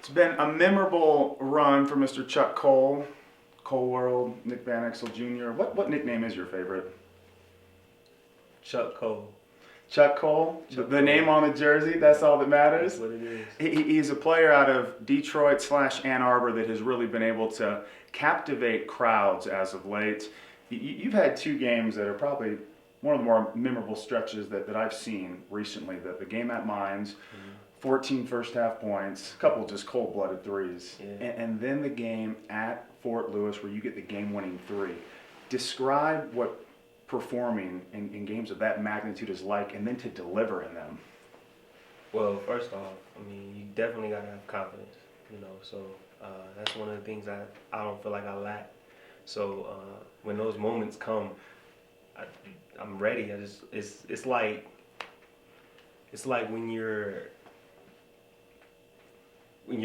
It's been a memorable run for Mr. Chuck Cole, Cole World, Nick Van Exel Jr. What nickname is your favorite? Chuck Cole. Chuck Cole, Chuck the Cole. name on the jersey, that's all that matters. That's what it is. He's a player out of Detroit/Ann Arbor that has really been able to captivate crowds as of late. You've had two games that are probably one of the more memorable stretches that I've seen recently. The game at Mines, 14 first half points, a couple just cold-blooded threes. Yeah. And then the game at Fort Lewis where you get the game-winning three. Describe what performing in games of that magnitude is like, and then to deliver in them. Well, first off, I mean, you definitely gotta have confidence, So that's one of the things I don't feel like I lack. So when those moments come, I'm ready. It's like when you're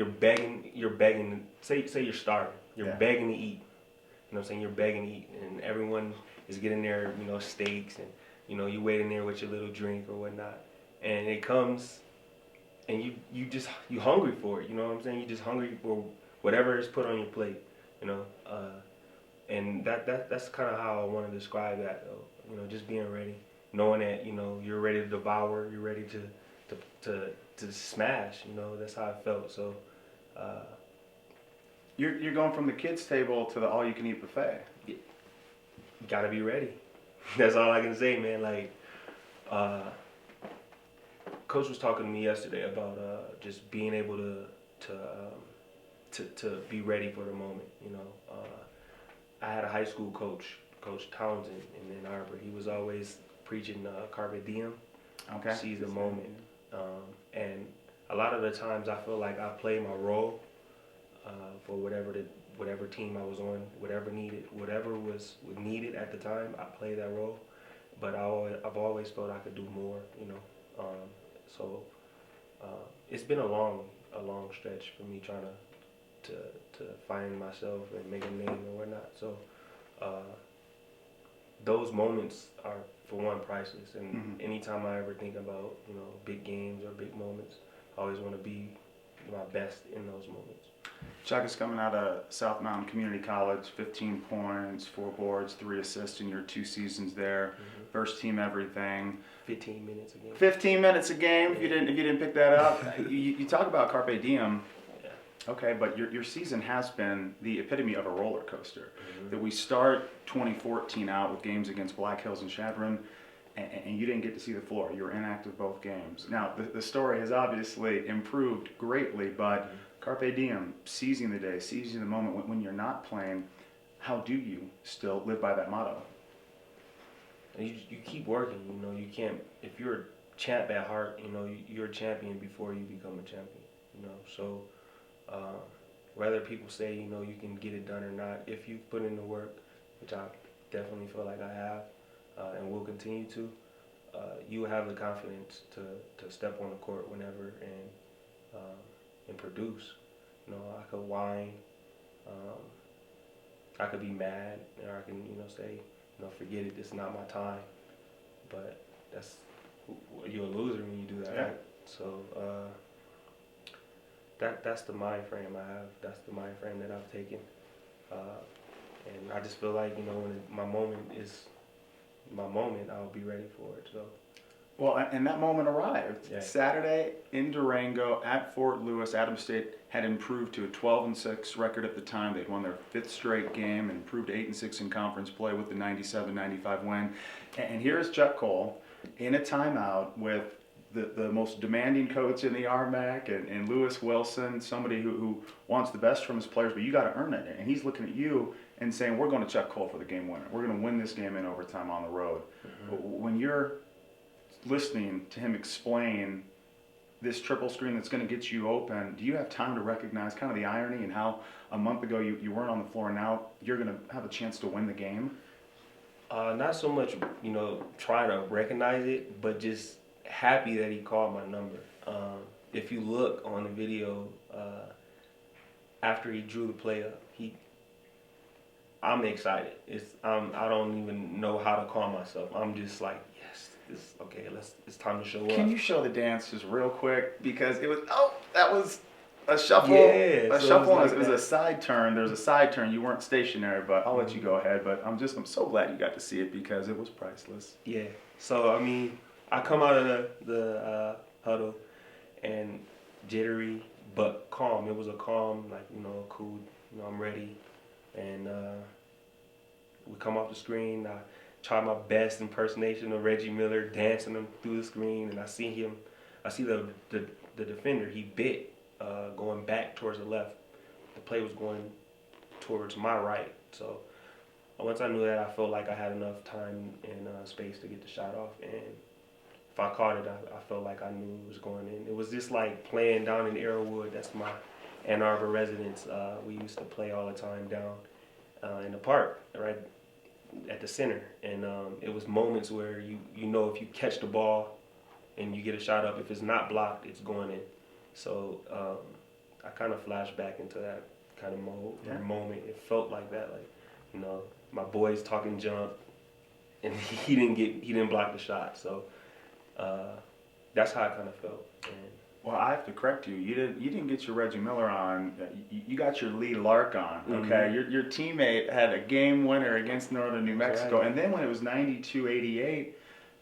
begging. Say you're starving. You're begging to eat. You know what I'm saying? You're begging to eat, and everyone is getting their steaks, and you waiting there with your little drink or whatnot, and it comes, and you hungry for it. You know what I'm saying? You're just hungry for whatever is put on your plate. And that's kind of how I want to describe that though. Just being ready, knowing that you're ready to devour, you're ready to smash. That's how I felt. So. You're going from the kids' table to the all-you-can-eat buffet. You gotta be ready. That's all I can say, man. Like, Coach was talking to me yesterday about just being able to be ready for the moment. I had a high school coach, Coach Townsend, in Ann Arbor. He was always preaching Carpe Diem, seize the moment. And a lot of the times I feel like I play my role for whatever team I was on, whatever was needed at the time, I played that role. But I've always felt I could do more, So it's been a long stretch for me trying to find myself and make a name and whatnot. So those moments are, for one, priceless. And anytime I ever think about big games or big moments, I always want to be my best in those moments. Chuck is coming out of South Mountain Community College, 15 points, 4 boards, 3 assists in your 2 seasons there. First team everything. 15 minutes a game. 15 minutes a game. If you didn't pick that up, you talk about Carpe Diem. Yeah. Okay, but your season has been the epitome of a roller coaster. That we start 2014 out with games against Black Hills and Chadron, and you didn't get to see the floor. You were inactive both games. Now, the story has obviously improved greatly, but Carpe Diem, seizing the day, seizing the moment when you're not playing, how do you still live by that motto? You keep working, you can't, if you're a champ at heart, you're a champion before you become a champion, So whether people say, you can get it done or not, if you put in the work, which I definitely feel like I have, and will continue to, you have the confidence to step on the court whenever and produce. I could whine, I could be mad, or I can, say, forget it, this is not my time. But you're a loser when you do that, right? So that's the mind frame I have. That's the mind frame that I've taken. And I just feel like, when my moment is my moment, I'll be ready for it. So. Well, and that moment arrived. Yeah. Saturday in Durango at Fort Lewis. Adams State had improved to a 12-6 record at the time. They'd won their 5th straight game and improved to 8-6 in conference play with the 97-95 win. And here's Chuck Cole in a timeout with the most demanding coach in the RMAC and Lewis Wilson, somebody who wants the best from his players, but you got to earn it. And he's looking at you and saying, we're going to Chuck Cole for the game winner. We're going to win this game in overtime on the road. When you're listening to him explain this triple screen that's going to get you open, do you have time to recognize kind of the irony and how a month ago you weren't on the floor and now you're going to have a chance to win the game? Not so much, trying to recognize it, but just happy that he called my number. If you look on the video, after he drew the play up, I'm excited. I don't even know how to call myself. I'm just like, yes, it's time to show up. Can you show the dance just real quick? Because that was A shuffle. Yeah, A so shuffle it was is like a side turn. There's a side turn. You weren't stationary, but I'll let you go ahead. But I'm so glad you got to see it because it was priceless. Yeah. So I mean, I come out of the huddle and jittery but calm. It was a calm, like, cool. I'm ready, and we come off the screen. I try my best impersonation of Reggie Miller, dancing him through the screen, and I see him. I see the defender. He bit going back towards the left. The play was going towards my right. So once I knew that, I felt like I had enough time and space to get the shot off. And if I caught it, I felt like I knew it was going in. It was just like playing down in Arrowwood. That's my Ann Arbor residence. We used to play all the time down in the park, right at the center. And it was moments where you know if you catch the ball and you get a shot up, if it's not blocked, it's going in. So I kind of flashed back into that kind of moment. It felt like that, like, my boys talking junk, and he didn't block the shot. So that's how I kind of felt. And well, I have to correct you. You didn't get your Reggie Miller on. You got your Lee Lark on. Okay, your teammate had a game winner against Northern New Mexico, and then when it was 92-88.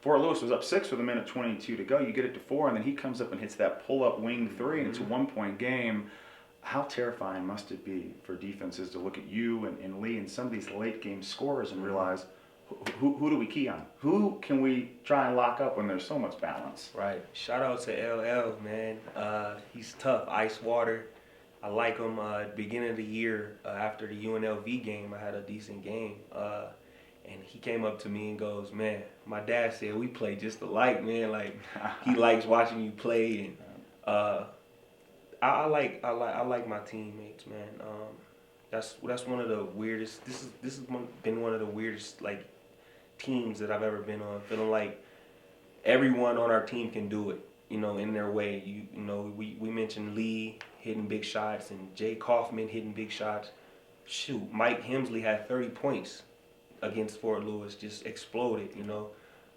Fort Lewis was up 6 with 1:22 to go. You get it to 4, and then he comes up and hits that pull-up wing 3, and it's a 1-point game. How terrifying must it be for defenses to look at you and Lee and some of these late-game scorers and realize, who do we key on? Who can we try and lock up when there's so much balance? Right. Shout out to LL, man. He's tough. Ice water. I like him. Beginning of the year, after the UNLV game, I had a decent game. And he came up to me and goes, "Man, my dad said we play just alike, man. Like, he likes watching you play." And I like my teammates, man. That's one of the weirdest. This has been one of the weirdest, like, teams that I've ever been on. Feeling like everyone on our team can do it, in their way. We mentioned Lee hitting big shots and Jay Kaufman hitting big shots. Shoot, Mike Hemsley had 30 points against Fort Lewis, just exploded.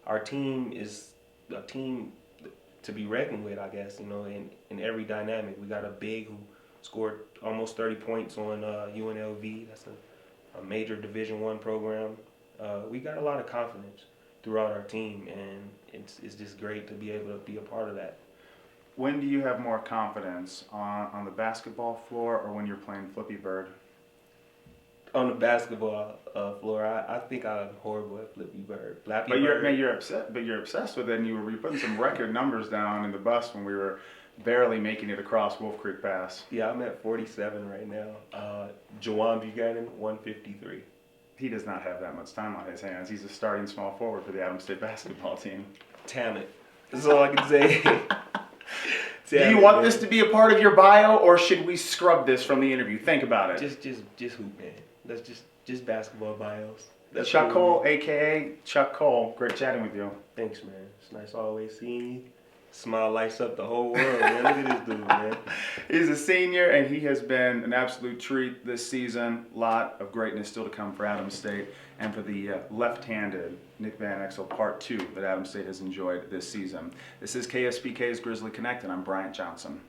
Our team is a team to be reckoned with, I guess. In every dynamic, we got a big who scored almost 30 points on UNLV. That's a major Division I program. We got a lot of confidence throughout our team, and it's just great to be able to be a part of that. When do you have more confidence, on the basketball floor or when you're playing Flippy Bird? On the basketball floor, I think I'm horrible at Flippy Bird. Flappy But Bird. you're upset. But you're obsessed with it, and you were putting some record numbers down in the bus when we were barely making it across Wolf Creek Pass. Yeah, I'm at 47 right now. Jawan Buchanan, 153. He does not have that much time on his hands. He's a starting small forward for the Adams State basketball team. Talent. That's all I can say. Do you want this to be a part of your bio, or should we scrub this from the interview? Think about it. Just hoop, man. That's just basketball bios. That's Chuck Cole, a.k.a. Chuck Cole. Great chatting with you. Thanks, man. It's nice always seeing you. Smile lights up the whole world, man. Look at this dude, man. He's a senior, and he has been an absolute treat this season. A lot of greatness still to come for Adams State and for the left-handed Nick Van Exel Part 2 that Adams State has enjoyed this season. This is KSPK's Grizzly Connect, and I'm Bryant Johnson.